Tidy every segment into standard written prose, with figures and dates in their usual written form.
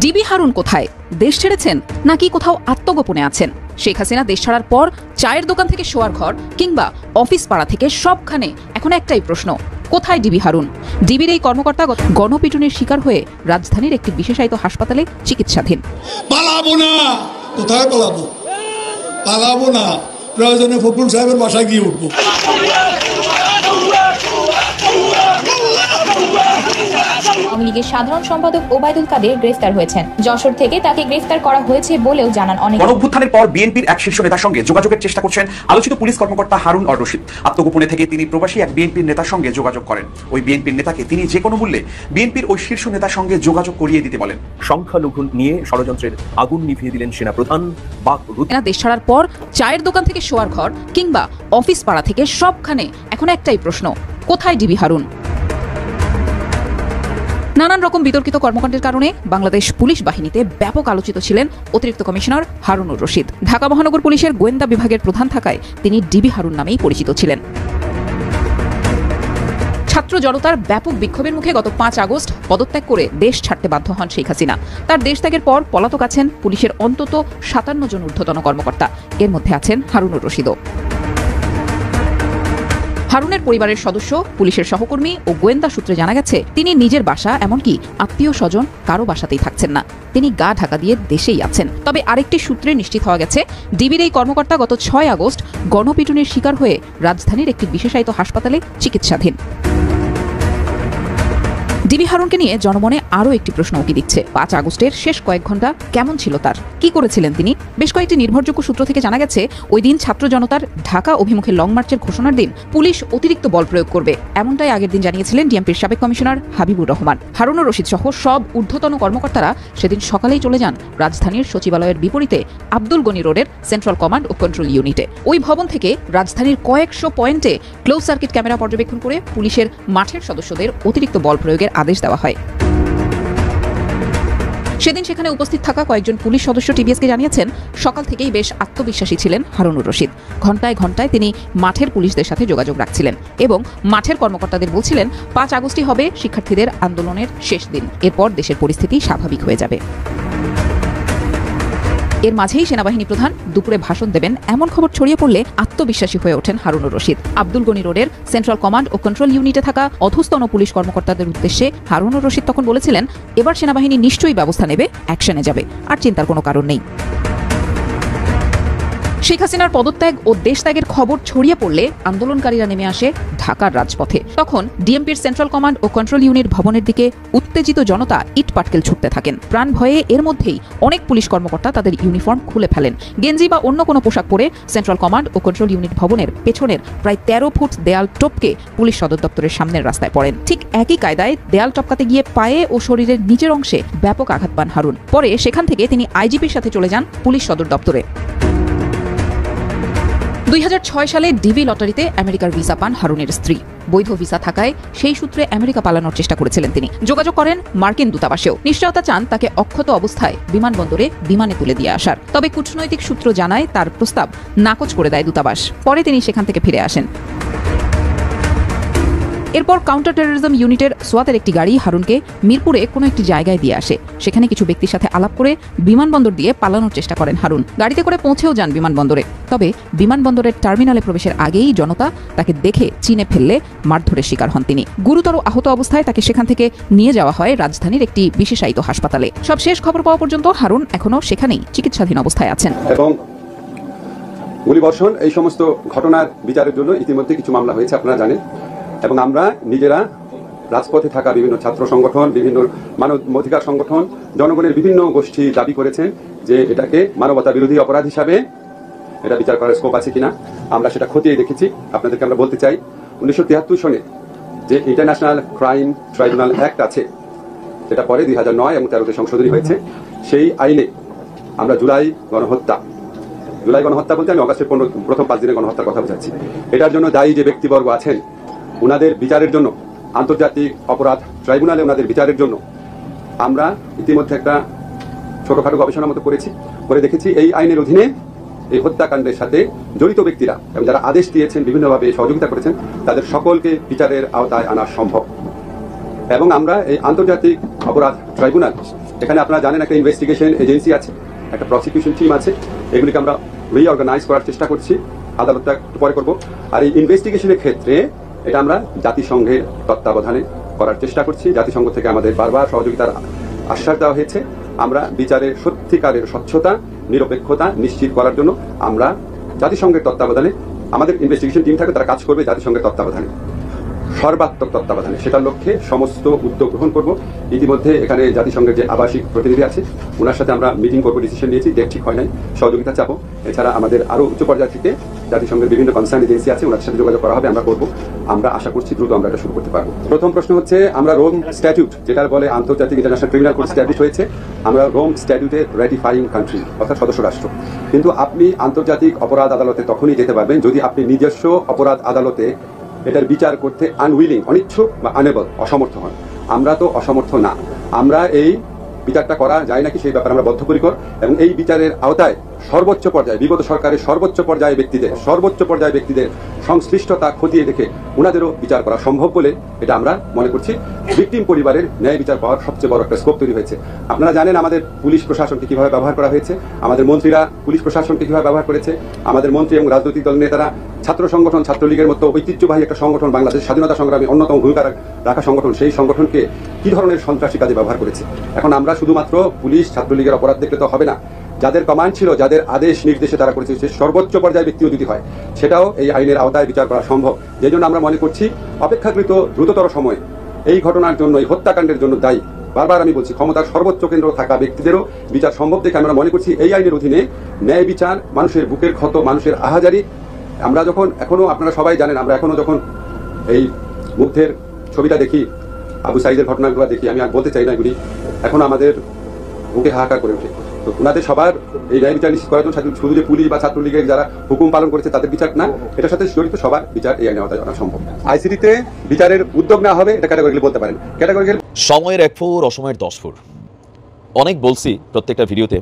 DB Harun কোথায়? দেশ ছেড়েছেন নাকি কোথাও আত্মগোপনে আছেন? শেখ হাসিনা দেশ ছাড়ার পর চায়ের দোকান থেকে শোয়ার ঘর কিংবা অফিস পাড়া থেকে সবখানে এখন একটাই প্রশ্ন, কোথায় ডিবি হারুন? ডিবির এই কর্মকর্তা গণপিটুনির শিকার হয়ে রাজধানীর একটি বিশেষায়িত হাসপাতালে চিকিৎসাধীন। পালাবো না, কোথায় পালাবো? পালাবো না, প্রয়োজনে ফখরুল সাহেবের বাসায় গিয়ে উঠবো। আওয়ামী লীগের সাধারণ সম্পাদক ওবায়দুল কাদের গ্রেফতার হয়েছেন। যশোর থেকে তাকে গ্রেফতার করা হয়েছে বলেও জানান অনেক। গণঅভ্যুত্থানের পর বিএনপির এক শীর্ষ নেতার সঙ্গে যোগাযোগের চেষ্টা করছেন আলোচিত পুলিশ কর্মকর্তা হারুন অর রশিদ। আত্মগোপনে থেকে তিনি প্রবাসী এক বিএনপির নেতার সঙ্গে যোগাযোগ করেন। ওই বিএনপির নেতাকে তিনি যে কোনো মূল্যে বিএনপির ওই শীর্ষ নেতার সঙ্গে যোগাযোগ করিয়ে দিতে বলেন। সংখ্যালঘু নিয়ে ষড়যন্ত্রের আগুন নিভিয়ে দিলেন সেনাপ্রধান। দেশ ছাড়ার পর চায়ের দোকান থেকে শোয়ার ঘর কিংবা অফিস পাড়া থেকে সবখানে এখন একটাই প্রশ্ন, কোথায় ডিবি হারুন? নানান রকম বিতর্কিত কর্মকাণ্ডের কারণে বাংলাদেশ পুলিশ বাহিনীতে ব্যাপক আলোচিত ছিলেন অতিরিক্ত কমিশনার হারুনুর রশিদ। ঢাকা মহানগর পুলিশের গোয়েন্দা বিভাগের প্রধান থাকায় তিনি ডিবি হারুন নামেই পরিচিত ছিলেন। ছাত্র জনতার ব্যাপক বিক্ষোভের মুখে গত 5 আগস্ট পদত্যাগ করে দেশ ছাড়তে বাধ্য হন শেখ হাসিনা। তার দেশ ত্যাগের পর পলাতক আছেন পুলিশের অন্তত 57 জন ঊর্ধ্বতন কর্মকর্তা, এর মধ্যে আছেন হারুনুর রশিদও। হারুনের পরিবারের সদস্য, পুলিশের সহকর্মী ও গোয়েন্দা সূত্রে জানা গেছে তিনি নিজের বাসা এমনকি আত্মীয় স্বজন কারো বাসাতেই থাকছেন না, তিনি গা ঢাকা দিয়ে দেশেই আছেন। তবে আরেকটি সূত্রে নিশ্চিত হওয়া গেছে ডিবির এই কর্মকর্তা গত 6 আগস্ট গণপিটুনির শিকার হয়ে রাজধানীর একটি বিশেষায়িত হাসপাতালে চিকিৎসাধীন। ডিবি হারুনকে নিয়ে জনমনে আরও একটি প্রশ্ন উকি দিচ্ছে, 5 আগস্টের শেষ কয়েক ঘন্টা কেমন ছিল তার? কি করেছিলেন তিনি? বেশ কয়েকটি নির্ভরযোগ্য সূত্র থেকে জানা গেছে ওই দিন ছাত্র জনতার ঢাকা অভিমুখে লং মার্চের ঘোষণার দিন পুলিশ অতিরিক্ত বল প্রয়োগ করবে, এমনটাই আগের দিন জানিয়েছিলেন ডিএমপির সাবেক কমিশনার হাবিবুর রহমান। হারুনুর রশিদ সহ সব ঊর্ধ্বতন কর্মকর্তারা সেদিন সকালেই চলে যান রাজধানীর সচিবালয়ের বিপরীতে আব্দুল গনি রোডের সেন্ট্রাল কমান্ড ও কন্ট্রোল ইউনিটে। ওই ভবন থেকে রাজধানীর কয়েকশো পয়েন্টে ক্লোজ সার্কিট ক্যামেরা পর্যবেক্ষণ করে পুলিশের মাঠের সদস্যদের অতিরিক্ত বল প্রয়োগের আদেশ দেওয়া হয়। সেদিন সেখানে উপস্থিত থাকা কয়েকজন পুলিশ সদস্য টিভিএসকে জানিয়েছেন সকাল থেকেই বেশ আত্মবিশ্বাসী ছিলেন হারুনুর রশিদ। ঘন্টায় ঘন্টায় তিনি মাঠের পুলিশদের সাথে যোগাযোগ রাখছিলেন এবং মাঠের কর্মকর্তাদের বলছিলেন 5 আগস্টই হবে শিক্ষার্থীদের আন্দোলনের শেষ দিন, এরপর দেশের পরিস্থিতি স্বাভাবিক হয়ে যাবে। এর মাঝেই সেনাবাহিনী প্রধান দুপুরে ভাষণ দেবেন এমন খবর ছড়িয়ে পড়লে আত্মবিশ্বাসী হয়ে ওঠেন হারুনুর রশিদ। আব্দুল গনি রোডের সেন্ট্রাল কমান্ড ও কন্ট্রোল ইউনিটে থাকা অধস্তন পুলিশ কর্মকর্তাদের উদ্দেশ্যে হারুনুর রশিদ তখন বলেছিলেন এবার সেনাবাহিনী নিশ্চয়ই ব্যবস্থা নেবে, অ্যাকশনে যাবে, আর চিন্তার কোনো কারণ নেই। শেখ হাসিনার পদত্যাগ ও দেশ ত্যাগের খবর ছড়িয়ে পড়লে আন্দোলনকারীরা নেমে আসে ঢাকার রাজপথে। তখন ডিএমপির সেন্ট্রাল কমান্ড ও কন্ট্রোল ইউনিট ভবনের দিকে উত্তেজিত জনতা ইট পাটকেল ছুটতে থাকেন। প্রাণ ভয়ে এর মধ্যেই অনেক পুলিশ কর্মকর্তা তাদের ইউনিফর্ম খুলে ফেলেন। গেঞ্জি বা অন্য কোনো পোশাক পরে সেন্ট্রাল কমান্ড ও কন্ট্রোল ইউনিট ভবনের পেছনের প্রায় 13 ফুট দেয়াল টপকে পুলিশ সদর দপ্তরের সামনের রাস্তায় পড়েন। ঠিক একই কায়দায় দেয়াল টপকাতে গিয়ে পায়ে ও শরীরের নিচের অংশে ব্যাপক আঘাত পান হারুন। পরে সেখান থেকে তিনি আইজিপির সাথে চলে যান পুলিশ সদর দপ্তরে। 2006 সালে ডিবি লটারিতে আমেরিকার ভিসা পান হারুনের স্ত্রী। বৈধ ভিসা থাকায় সেই সূত্রে আমেরিকা পালানোর চেষ্টা করেছিলেন তিনি। যোগাযোগ করেন মার্কিন দূতাবাসেও, নিশ্চয়তা চান তাকে অক্ষত অবস্থায় বিমানবন্দরে বিমানে তুলে দিয়ে আসার। তবে কূটনৈতিক সূত্র জানায় তার প্রস্তাব নাকচ করে দেয় দূতাবাস। পরে তিনি সেখান থেকে ফিরে আসেন। এরপর কাউন্টার টেরোরিজম ইউনিটের সোয়াতের একটি গাড়ি হারুনকে মিরপুরে কোনো একটি জায়গায় দিয়ে আসে। সেখানে কিছু ব্যক্তির সাথে আলাপ করে বিমানবন্দর দিয়ে পালানোর চেষ্টা করেন হারুন। গাড়িতে করে পৌঁছেও যান বিমানবন্দরে। তবে বিমানবন্দরের টার্মিনালে প্রবেশের আগেই জনতা তাকে দেখে চিনে ফেললে মারধরের শিকার হন তিনি। গুরুতর আহত অবস্থায় তাকে সেখান থেকে নিয়ে যাওয়া হয় রাজধানীর একটি বিশেষায়িত হাসপাতালে। সব শেষ খবর পাওয়া পর্যন্ত হারুন এখনো সেখানেই চিকিৎসাধীন অবস্থায় আছেন। এবং গুলিবর্ষণ এই সমস্ত ঘটনার বিচারের জন্য ইতিমধ্যে কিছু মামলা হয়েছে, আপনারা জানেন। এবং আমরা নিজেরা রাজপথে থাকা বিভিন্ন ছাত্র সংগঠন, বিভিন্ন মানবাধিকার সংগঠন, জনগণের বিভিন্ন গোষ্ঠী দাবি করেছেন যে এটাকে মানবতা বিরোধী অপরাধ হিসাবে এটা বিচার করার স্কোপ আছে কিনা। আমরা সেটা খতিয়ে দেখেছি। আপনাদেরকে আমরা বলতে চাই 1973 সনে যে ইন্টারন্যাশনাল ক্রাইম ট্রাইব্যুনাল অ্যাক্ট আছে, যেটা পরে 2009 এবং 13তে সংশোধনী হয়েছে, সেই আইনে আমরা জুলাই গণহত্যা বলতে আমি অগাস্টের প্রথম 5 দিনের গণহত্যার কথা বোঝাচ্ছি। এটার জন্য দায়ী যে ব্যক্তিবর্গ আছেন ওনাদের বিচারের জন্য আন্তর্জাতিক অপরাধ ট্রাইব্যুনালে ওনাদের বিচারের জন্য আমরা ইতিমধ্যে একটা ছোটখাটো গবেষণার মতো করে দেখেছি এই আইনের অধীনে এই হত্যাকাণ্ডের সাথে জড়িত ব্যক্তিরা এবং যারা আদেশ দিয়েছেন, বিভিন্নভাবে সহযোগিতা করেছেন, তাদের সকলকে বিচারের আওতায় আনা সম্ভব। এবং আমরা এই আন্তর্জাতিক অপরাধ ট্রাইব্যুনাল এখানে আপনারা জানেন একটা ইনভেস্টিগেশন এজেন্সি আছে, একটা প্রসিকিউশন টিম আছে, এগুলিকে আমরা রিঅর্গানাইজ করার চেষ্টা করছি, আদালতটা একটু পরে করবো। আর এই ইনভেস্টিগেশনের ক্ষেত্রে এটা আমরা জাতিসংঘের তত্ত্বাবধানে করার চেষ্টা করছি। জাতিসংঘ থেকে আমাদের বারবার সহযোগিতার আশ্বাস দেওয়া হয়েছে। আমরা বিচারের সত্যিকারের স্বচ্ছতা, নিরপেক্ষতা নিশ্চিত করার জন্য আমরা জাতিসংঘের তত্ত্বাবধানে, আমাদের ইনভেস্টিগেশন টিম থাকে, তারা কাজ করবে জাতিসংঘের তত্ত্বাবধানে, সর্বাত্মক তত্ত্বাবধানে। সেটার লক্ষ্যে সমস্ত উদ্যোগ গ্রহণ করব। ইতিমধ্যে এখানে জাতিসংঘের যে আবাসিক প্রতিনিধি আছে ওনার সাথে আমরা মিটিং করবো, ডিসিশন নিয়েছি, ডেট ঠিক হয় নাই, সহযোগিতা চাপো। এছাড়া আমাদের আরও উচ্চ পর্যায় থেকে জাতিসংঘের বিভিন্ন কনসার্ন এজেন্সি আছে, ওনার সাথে যোগাযোগ করা হবে, আমরা করবো। আমরা আশা করছি দ্রুত আমরা এটা শুরু করতে পারবো। প্রথম প্রশ্ন হচ্ছে, আমরা রোম স্ট্যাটিউট, যেটা বলে আন্তর্জাতিক ইন্টারন্যাশনাল ক্রিমিনাল কোর্ট স্ট্যাবলিশ হয়েছে, আমরা রোম স্ট্যাটিউটের রেটিফাইং কান্ট্রি, অর্থাৎ সদস্য রাষ্ট্র। কিন্তু আপনি আন্তর্জাতিক অপরাধ আদালতে তখনই যেতে পারবেন যদি আপনি নিজস্ব অপরাধ আদালতে এটার বিচার করতে আনউইলিং, অনিচ্ছুক বা আনএবল, অসমর্থ হন। আমরা তো অসমর্থ না। আমরা এই বিচারটা করা যায় নাকি সেই ব্যাপারে আমরা বদ্ধপরিকর, এবং এই বিচারের আওতায় সর্বোচ্চ পর্যায়ে, বিগত সরকারের সর্বোচ্চ পর্যায়ে ব্যক্তিদের সংশ্লিষ্টতা খতিয়ে দেখে ওনাদেরও বিচার করা সম্ভব বলে এটা আমরা মনে করছি। ভিকটিম পরিবারের ন্যায় বিচার পাওয়ার সবচেয়ে বড় একটা স্কোপ তৈরি হয়েছে। আপনারা জানেন আমাদের পুলিশ প্রশাসনকে কিভাবে ব্যবহার করা হয়েছে, আমাদের মন্ত্রীরা পুলিশ প্রশাসনকে কিভাবে ব্যবহার করেছে, আমাদের মন্ত্রী এবং রাজনৈতিক দল নেতারা ছাত্র সংগঠন, ছাত্রলীগের মতো ঐতিহ্যবাহী একটা সংগঠন, বাংলাদেশ স্বাধীনতা সংগ্রামে অন্যতম ভূমিকা রাখা সংগঠন, সেই সংগঠনকে কি ধরনের সন্ত্রাসী কাজে ব্যবহার করেছে। এখন আমরা শুধুমাত্র পুলিশ ছাত্রলীগের অপরাধ দেখলে তো হবে না, যাদের কমান্ড ছিল, যাদের আদেশ নির্দেশে তারা করেছে, সে সর্বোচ্চ পর্যায়ে ব্যক্তিও যদি হয় সেটাও এই আইনের আওতায় বিচার করা সম্ভব। যে জন্য আমরা মনে করছি অপেক্ষাকৃত দ্রুততর সময়ে এই ঘটনার জন্য, এই হত্যাকাণ্ডের জন্য দায়ী, বারবার আমি বলছি, ক্ষমতার সর্বোচ্চ কেন্দ্র থাকা ব্যক্তিদেরও বিচার সম্ভব দেখে আমরা মনে করছি এই আইনের অধীনে ন্যায় বিচার, মানুষের বুকের ক্ষত, মানুষের আহাজারি। আমরা যখন এখনো, আপনারা সবাই জানেন, আমরা এখনো যখন এই মুগ্ধের ছবিটা দেখি, আবু সাইদের ঘটনাগুলো দেখি, আমি আর বলতে চাই না, এগুলি এখন আমাদের বুকে হাহাকার করে ওঠে। তো ওনাদের সবার এই ন্যায় বিচার নিশ্চিত করার জন্য শুধু যে পুলিশ বা ছাত্রলীগের যারা হুকুম পালন করেছে তাদের বিচার না, এটার সাথে জড়িত সবার বিচার এই আইনের আওতায় আনা সম্ভব। আইসিটিতে বিচারের উদ্যোগ না হবে এটা ক্যাটাগরিক্যালি বলতে পারেন। ক্যাটাগরিক্যালি সময়ের 1 ফুট, অসময়ের 10 ফুট। অনেক বলছি প্রত্যেকটা ভিডিওতে,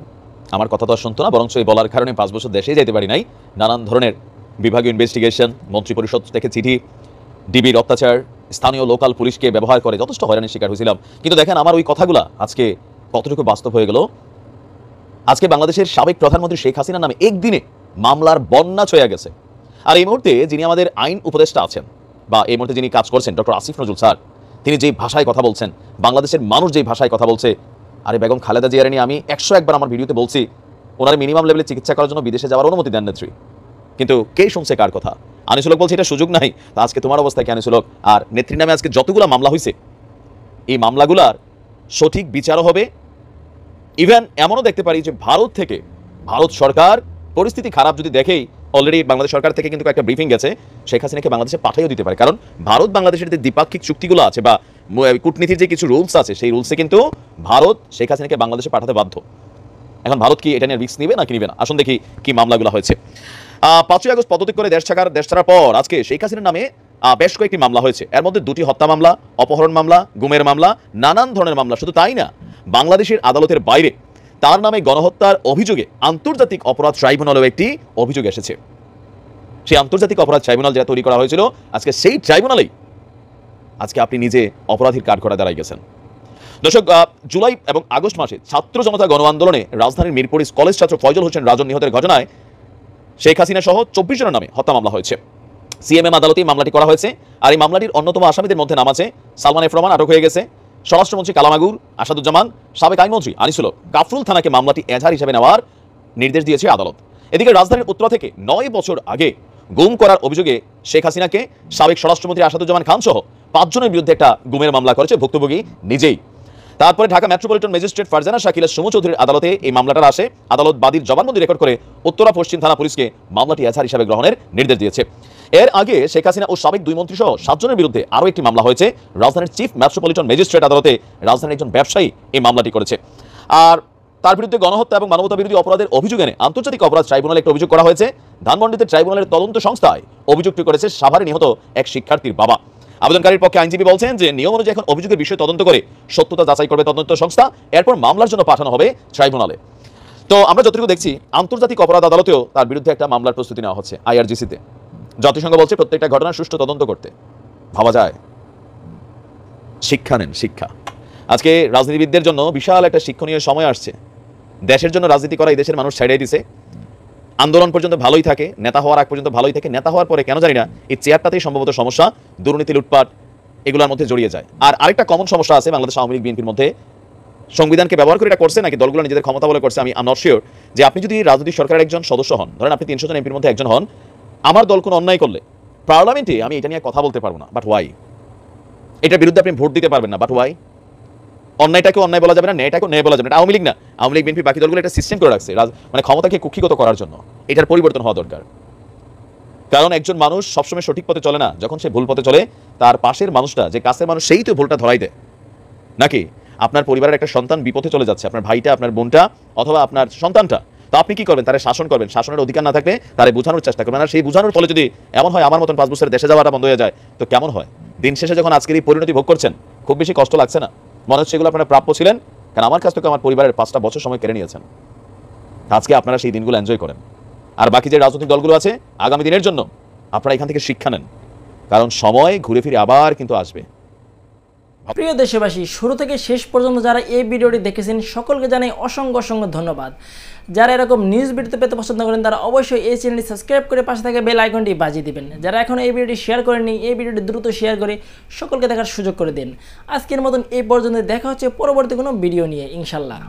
আমার কথা তো আর শুনতো না, বরঞ্চ এই বলার কারণে 5 বছর দেশেই যাইতে পারি নাই। নানান ধরনের বিভাগীয় ইনভেস্টিগেশন, মন্ত্রিপরিষদ থেকে চিঠি, ডিবির অত্যাচার, স্থানীয় লোকাল পুলিশকে ব্যবহার করে যথেষ্ট হয়রানির শিকার হয়েছিলাম। কিন্তু দেখেন আমার ওই কথাগুলা আজকে কতটুকু বাস্তব হয়ে গেল। আজকে বাংলাদেশের সাবেক প্রধানমন্ত্রী শেখ হাসিনার নামে একদিনে মামলার বন্যা ছয়ে গেছে। আর এই মুহূর্তে যিনি আমাদের আইন উপদেষ্টা আছেন, বা এই মুহূর্তে যিনি কাজ করছেন, ডক্টর আসিফ নজরুল স্যার, তিনি যেই ভাষায় কথা বলছেন, বাংলাদেশের মানুষ যেই ভাষায় কথা বলছে, আরে বেগম খালেদা জিয়ার নিয়ে আমি 101 বার আমার ভিডিওতে বলছি, ওনারা মিনিমাম লেভেলে চিকিৎসা করার জন্য বিদেশে যাওয়ার অনুমতি দেন নেত্রী, কিন্তু কে শুনছে কার কথা? আনিসুলক বলছে এটা সুযোগ নাই। তা আজকে তোমার অবস্থা কি আনিসুলক? আর নেত্রীর নামে আজকে যতগুলো মামলা হয়েছে, এই মামলাগুলার সঠিক বিচারও হবে। ইভেন এমনও দেখতে পারি যে ভারত সরকার পরিস্থিতি খারাপ যদি দেখেই, অলরেডি বাংলাদেশ সরকার থেকে কিন্তু একটা ব্রিফিং গেছে, শেখ হাসিনাকে বাংলাদেশে পাঠাইও দিতে পারে। কারণ ভারত বাংলাদেশের যে দ্বিপাক্ষিক চুক্তিগুলো আছে বা কূটনীতির যে কিছু রুলস আছে, সেই রুলসে কিন্তু ভারত শেখ হাসিনাকে বাংলাদেশে পাঠাতে বাধ্য। এখন ভারত কি এটা নিয়ে রিস্ক নিবে নাকি নিবে না? আসুন দেখি কি মামলাগুলো হয়েছে। 5ই আগস্ট পদত্যাগ করে দেশ ছাড়ার পর আজকে শেখ হাসিনার নামে বেশ কয়েকটি মামলা হয়েছে। এর মধ্যে 2টি হত্যা মামলা, অপহরণ মামলা, গুমের মামলা, নানান ধরনের মামলা। শুধু তাই না, বাংলাদেশের আদালতের বাইরে তার নামে গণহত্যার অভিযোগে আন্তর্জাতিক অপরাধ ট্রাইব্যুনালেও একটি অভিযোগ এসেছে। সেই আন্তর্জাতিক অপরাধ ট্রাইব্যুনাল যেটা তৈরি করা হয়েছিল, আজকে সেই ট্রাইব্যুনালেই আজকে আপনি নিজে অপরাধীর কাঠগড়া দাঁড়াই গেছেন। দর্শক, জুলাই এবং আগস্ট মাসে ছাত্র জনতা গণ আন্দোলনে রাজধানীর মিরপুর কলেজ ছাত্র ফয়জল হোসেন রাজন নিহতের ঘটনায় শেখ হাসিনা সহ 24 জনের নামে হত্যা মামলা হয়েছে। সিএমএম আদালতে মামলাটি করা হয়েছে। আর এই মামলাটির অন্যতম আসামিদের মধ্যে নাম আছে সালমান এফ রহমান, আটক হয়ে গেছে, স্বরাষ্ট্রমন্ত্রী কালামাগুর, আসাদুজ্জামান, সাবেক আইনমন্ত্রী আনিসুলক, কাফরুল থানাকে মামলাটি এজাহার হিসেবে নেওয়ার নির্দেশ দিয়েছে আদালত। এদিকে রাজধানীর উত্তরা থেকে 9 বছর আগে গুম করার অভিযোগে শেখ হাসিনাকে সাবেক স্বরাষ্ট্রমন্ত্রী আসাদুজ্জামান খান সহ 5 জনের বিরুদ্ধে একটা গুমের মামলা করেছে ভুক্তভোগী নিজেই। তারপরে ঢাকা মেট্রোপলিটন ম্যাজিস্ট্রেট ফারজানা শাকিলের সুমু চৌধুরীর আদালতে এই মামলাটা আসে। আদালত বাদীর জবানবন্দি রেকর্ড করে উত্তরা পশ্চিম থানা পুলিশকে মামলাটি এজাহার হিসাবে গ্রহণের নির্দেশ দিয়েছে। এর আগে শেখ হাসিনা ও সাবেক 2 মন্ত্রী সহ 7 জনের বিরুদ্ধে আরও একটি মামলা হয়েছে রাজধানীর চিফ মেট্রোপলিটন ম্যাজিস্ট্রেট আদালতে। রাজধানীর একজন ব্যবসায়ী এই মামলাটি করেছে। আর তার বিরুদ্ধে গণহত্যা এবং মানবতা বিরোধী অপরাধের অভিযোগ এনে আন্তর্জাতিক অপরাধ ট্রাইব্যুনালে একটা অভিযোগ করা হয়েছে। ধানমন্ডিতে ট্রাইব্যুনালের তদন্ত সংস্থায় অভিযোগটি করেছে সাভারে নিহত এক শিক্ষার্থীর বাবা। আবেদনকারীর পক্ষে আইনজীবী বলছেন যে নিয়ম অনুযায়ী এখন অভিযোগের বিষয়ে তদন্ত করে সত্যতা যাচাই করবে তদন্ত সংস্থা, এরপর মামলার জন্য পাঠানো হবে ট্রাইব্যুনালে। তো আমরা যতটুকু দেখছি আন্তর্জাতিক অপরাধ আদালতেও তার বিরুদ্ধে একটা মামলার প্রস্তুতি নেওয়া হচ্ছে আইআরজিসিতে। জাতিসংঘ বলছে প্রত্যেকটা ঘটনার সুষ্ঠু তদন্ত করতে। ভাবা যায়, শিক্ষা নেন, শিক্ষা। আজকে রাজনীতিবিদদের জন্য বিশাল একটা শিক্ষণীয় সময় আসছে। দেশের জন্য রাজনীতি করা এই দেশের মানুষ ছাইড়াই দিছে। আন্দোলন পর্যন্ত ভালোই থাকে, নেতা হওয়ার আগ পর্যন্ত ভালোই থাকে, নেতা হওয়ার পরে কেন জানি না এই চেয়ারটাতেই সম্ভবত সমস্যা, দুর্নীতি, লুটপাট এগুলোর মধ্যে জড়িয়ে যায়। আর আরেকটা কমন সমস্যা আছে বাংলাদেশ আওয়ামী লীগ বিএনপির মধ্যে, সংবিধানকে ব্যবহার করে এটা করছে নাকি দলগুলো নিজেদের ক্ষমতা বলে করছে আমি নট শিওর, যে আপনি যদি রাজনৈতিক সরকারের একজন সদস্য হন, ধরেন আপনি 300 জন এমপির মধ্যে একজন হন, আমার দল কোনো অন্যায় করলে পার্লামেন্টে আমি এটা নিয়ে কথা বলতে পারবো না, বাট ওয়াই? এটার বিরুদ্ধে আপনি ভোট দিতে পারবেন না, বাট ওয়াই? অন্যায়টাকেও অন্যায় বলা যাবে না, ন্যায়টাকেও ন্যায় বলা যাবে না। আওয়ামী লীগ না, আওয়ামী লীগ বিএনপি বাকি দলগুলো একটা সিস্টেম করে রাখছে মানে ক্ষমতাকে কুক্ষিগত করার জন্য। এটার পরিবর্তন হওয়া দরকার। কারণ একজন মানুষ সবসময় সঠিক পথে চলে না, যখন সে ভুল পথে চলে তার পাশের মানুষটা, যে কাছের মানুষ, সেই তো ভুলটা ধরাই দেয়। নাকি আপনার পরিবারের একটা সন্তান বিপথে চলে যাচ্ছে, আপনার ভাইটা, আপনার বোনটা, অথবা আপনার সন্তানটা, তো আপনি কি করবেন? তারা শাসন করবেন, শাসনের অধিকার না থাকলে তারা বোঝানোর চেষ্টা করবেন। আর সেই বোঝানোর ফলে যদি এমন হয় আমার মতন 5 বছরের দেশে যাওয়াটা বন্ধ হয়ে যায়, তো কেমন হয়? দিন শেষে যখন আজকের এই পরিণতি ভোগ করছেন, খুব বেশি কষ্ট লাগছে না? মনে হচ্ছে এগুলো আপনারা প্রাপ্য ছিলেন, কারণ আমার কাছ থেকে আমার পরিবারের 5টা বছর সময় কেড়ে নিয়েছেন। আজকে আপনারা সেই দিনগুলো এনজয় করেন। আর বাকি যে রাজনৈতিক দলগুলো আছে, আগামী দিনের জন্য আপনারা এখান থেকে শিক্ষা নেন, কারণ সময় ঘুরে ফিরে আবার কিন্তু আসবে। প্রিয় দেশবাসী, শুরু থেকে শেষ পর্যন্ত যারা এই ভিডিওটি দেখেছেন সকলকে জানাই অসংখ্য অসংখ্য ধন্যবাদ। যারা এরকম নিউজ ভিডিওতে পেতে পছন্দ করেন তারা অবশ্যই এই চ্যানেলটি সাবস্ক্রাইব করে পাশে থাকা বেল আইকনটি বাজিয়ে দিবেন। যারা এখনও এই ভিডিওটি শেয়ার করেননি, এই ভিডিওটি দ্রুত শেয়ার করে সকলকে দেখার সুযোগ করে দিন। আজকের মতন এই পর্যন্ত, দেখা হচ্ছে পরবর্তী কোনো ভিডিও নিয়ে ইনশাল্লাহ।